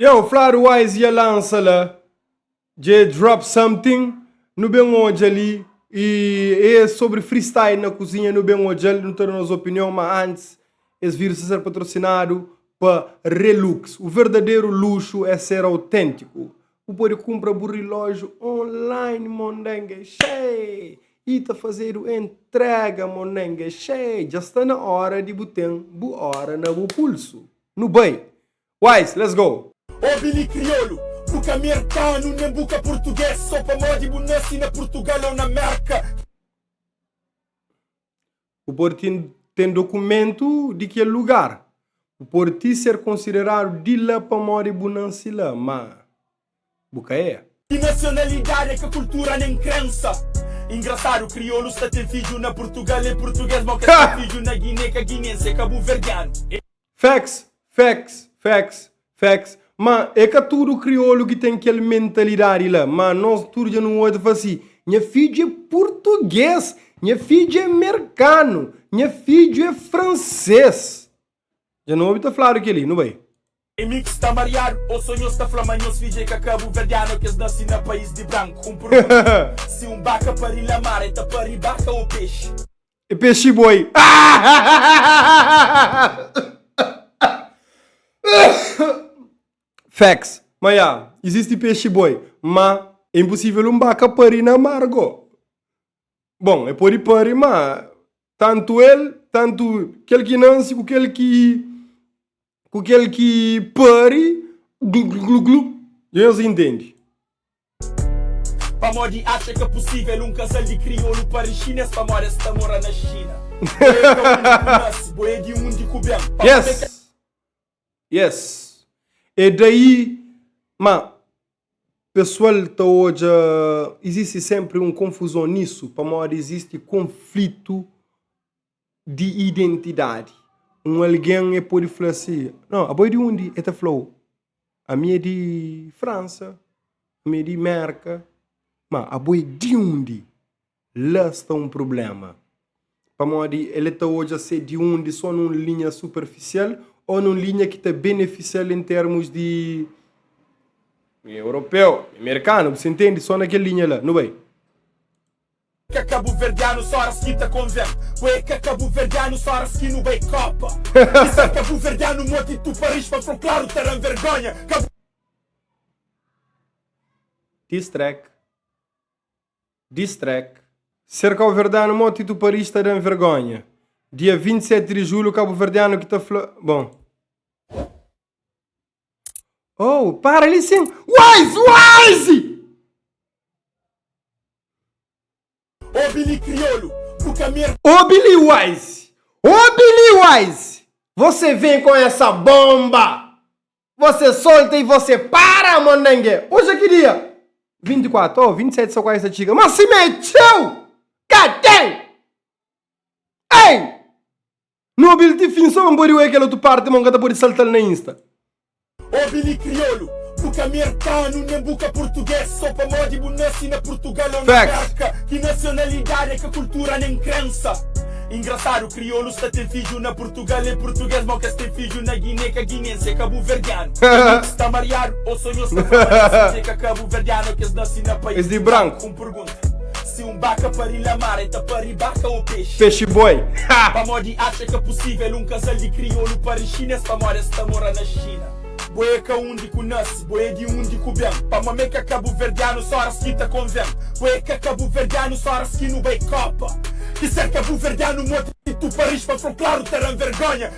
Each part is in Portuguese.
Yo, Flywise ia lança lá, já drop something, no bem hoje ali, e é sobre freestyle na cozinha, no bem hoje ali, não tenho nossa opinião, mas antes, esse vírus ser patrocinado para Relux. O verdadeiro luxo é ser autêntico. O pode comprar o relógio online, mondengue, cheio. E tá fazendo entrega, mondengue, cheio. Já está na hora de botar boa hora no pulso. No bem. Wise, let's go. Ô Billy Criolo, buca americano, nem buca português. Só para moda e nasci na Portugal ou na América. O porti tem documento de que lugar. O porti ser considerado de lá para moda e nasci lá, mas buca é. E nacionalidade é que a cultura nem crença. Engraçado, crioulo está tem filho na Portugal e português, mal que tem filho na Guiné, que a guinense é cabo-verdiano. Facts. Mas é que tudo crioulo que tem aquela mentalidade lá. Mas nós tudo já não olhamos assim. Minha filha é português. Minha filha é americano. Minha filha é francês. Já não ouvi falar aquilo, não vai? E mix está mareado, ou sonho está flamanhoso, filho que acabo verdiano, que nasce no país de branco. Pergunta, se baca para ir la mar, então para ir baca ou peixe? É peixe boi. Facts. Mas existe peixe boi. Mas é impossível baca para ir na margo. Bom, é por ir para ir, mas tanto ele, tanto aquele que nasce, com aquele que pare, glu, já se entende. Para modi acha que é possível casal de crioulo para chinês, para mora está mora na China. Boé de de cubem. Yes. E daí, mas pessoal tá hoje, existe sempre confusão nisso, para mora existe conflito de identidade. Alguém é pode falar assim, não, a boi de onde é falou? A minha é de França, a minha é de América, mas a boi de onde? Lá está problema. Para mim, ele está hoje a ser de onde só numa linha superficial ou numa linha que está beneficial em termos de europeu, americano, você entende? Só naquela linha lá, não vai? Que cabo-verdiano só a seguinte convém. Ué, que cabo-verdiano só a seguinte no bem copa. Isso é cabo-verdiano moto e tu Paris para falar claro terem vergonha. Distrack. Ser cabo-verdiano moto e tu Paris terem vergonha. Dia 27 de julho, cabo-verdiano que está falando. Bom. Oh, para ali sim. Wise! Ô Billy Criolo, buca merda. Ô Billy Wise! Você vem com essa bomba! Você solta e você para, mondengue! Hoje é que dia? 24, 27 só com essa chica. Mas se meteu! Cadê? Ei! No Billy te fin só um bori aquela tua parte, monga, pode saltar na Insta. Ô Billy Criolo, buca americano, nem buca português. Só para moda e nasci na Portugal ou na América. Que nacionalidade é que a cultura nem crença. Engraçado, crioulo está tem filho na Portugal e português, mal que tem filho na Guiné, que a guinense é cabo-verdiano. Está mareado, ou sonho está falando que cabo-verdiano, que nasce na país de branco. Pergunta, se baca para ir la mar, então para ir baca ou peixe? Peixe boi. Para modi acha que é possível casal de crioulo para chinês, para mora está mora na China. Boé que onde conhece, boé de onde cubem. Para mamãe que cabo-verdiano só a seguinte convém. Boé que cabo-verdiano só a seguinte no bem copa. Que ser cabo-verdiano moto e tu Paris para falar claro terem vergonha.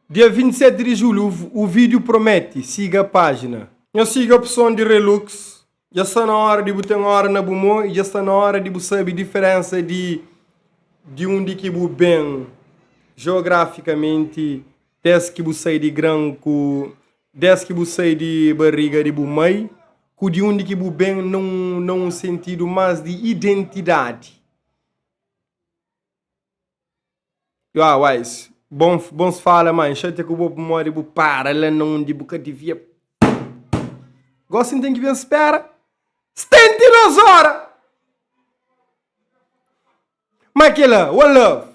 Dia 27 de julho, o vídeo promete. Siga a página. Eu sigo a opção de Relux. Já está na hora de botar uma hora na Bumo e já está na hora de saber a diferença de onde que bu bem geograficamente, desde que bu sai de granco, desde que bu sai de barriga de bu mãe, com de onde que bu bem num sentido mais de identidade. Wise, bom se fala, mãe, chate que o bo mora bu para lá não de boca de via. Gostem tem que vir espera. 72 horas! Mas que lá, one love!